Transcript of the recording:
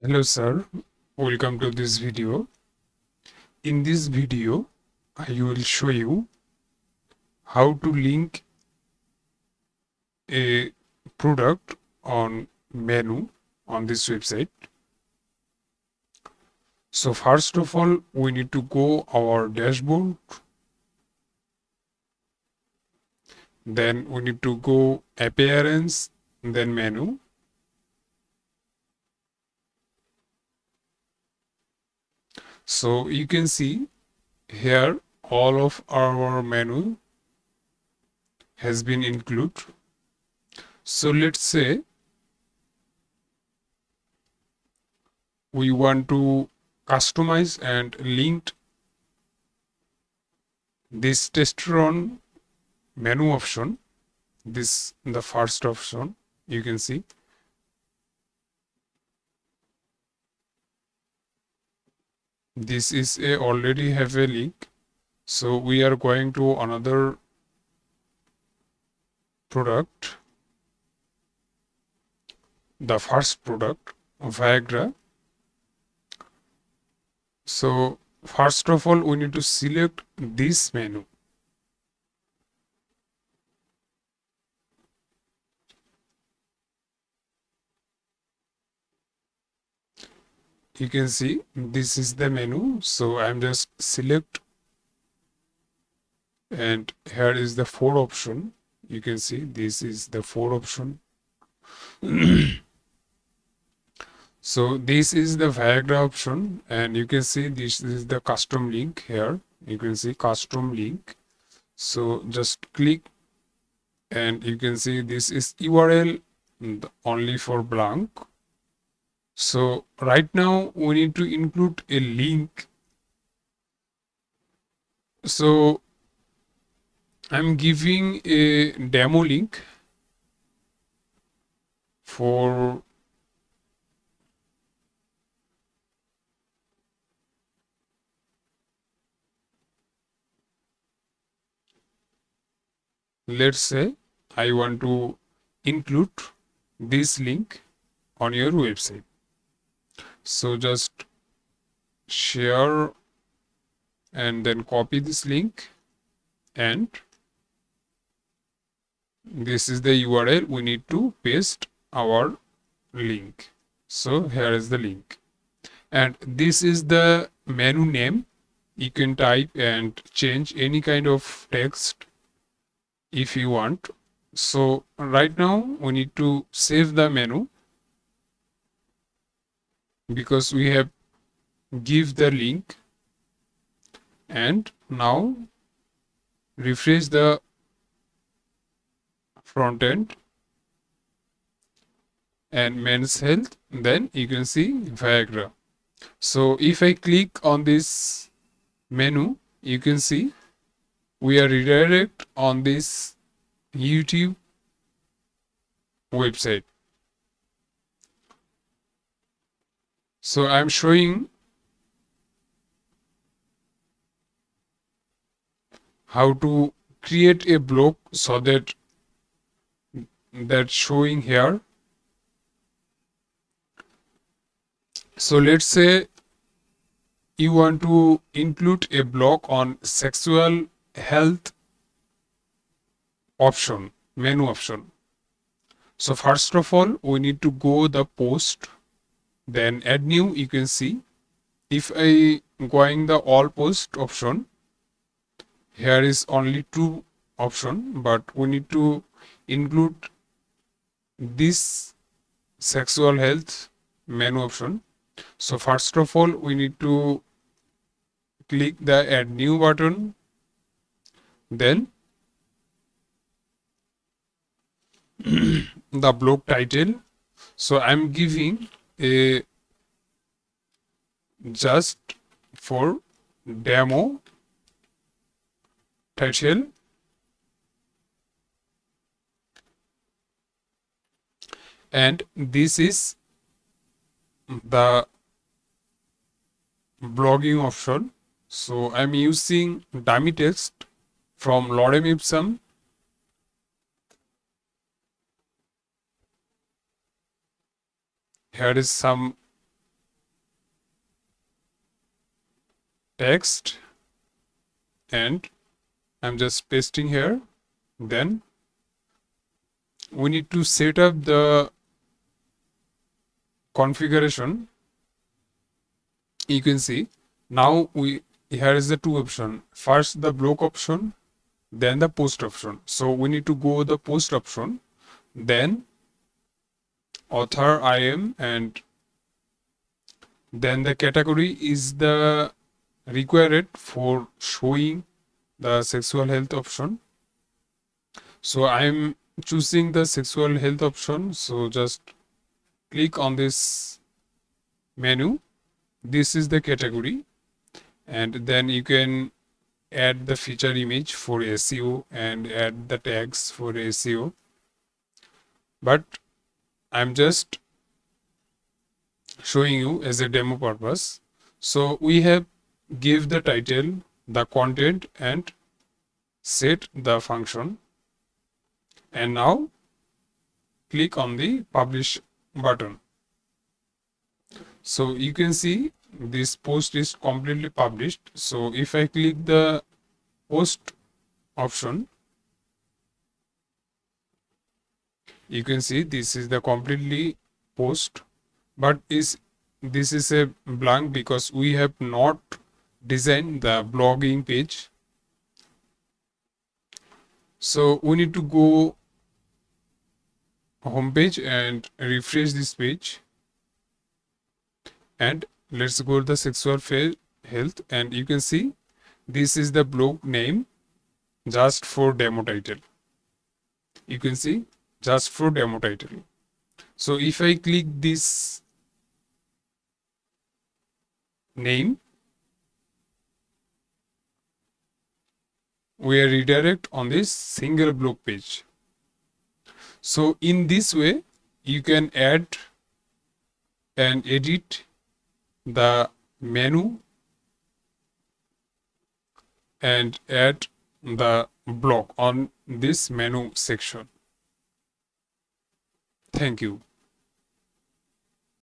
Hello sir, welcome to this video. In this video, I will show you how to link a product on menu on this website. So first of all, we need to go our dashboard. Then we need to go appearance, then menu. So you can see here all of our menu has been included. So let's say we want to customize and link this testosterone menu option. This the first option you can see. This is a already have a link. So we are going to another product, the first product, Viagra. So first of all, we need to select this menu. You can see this is the menu. So I'm just select, and here is the 4 option. You can see this is the 4 option. So this is the Viagra option, and you can see this is the custom link here. You can see custom link. So just click, and you can see this is URL only for blank. So right now we need to include a link. So I'm giving a demo link for let's say I want to include this link on your website. So just share and then copy this link, and this is the URL we need to paste our link. So here is the link, and this is the menu name. You can type and change any kind of text if you want. So right now we need to save the menu because we have give the link, and now refresh the front end and men's health. Then you can see Viagra. So if I click on this menu, you can see we are redirect on this YouTube website. So I'm showing how to create a blog so that showing here. So let's say you want to include a blog on sexual health option, menu option. So first of all, we need to go the post, then add new. You can see if I going the all post option, here is only 2 option, but we need to include this sexual health menu option. So first of all, we need to click the add new button, then the blog title. So I'm giving a just for demo title, and this is the blogging option. So I'm using dummy text from Lorem Ipsum. Here is some text, and I'm just pasting here. Then we need to set up the configuration. You can see now here is the two option. First the block option, then the post option. So we need to go the post option, then author I am, and then the category is the required for showing the sexual health option. So I'm choosing the sexual health option. So just click on this menu. This is the category, and then you can add the feature image for SEO and add the tags for SEO. But I'm just showing you as a demo purpose. So we have give the title, the content, and set the function. And now click on the publish button. So you can see this post is completely published. So if I click the post option, you can see this is the completely post, but this is a blank because we have not designed the blogging page. So we need to go homepage and refresh this page, and let's go to the sexual health, and you can see this is the blog name just for demo title. You can see just for demo title. So if I click this name, we are redirect on this single blog page. So in this way you can add and edit the menu and add the blog on this menu section. Thank you.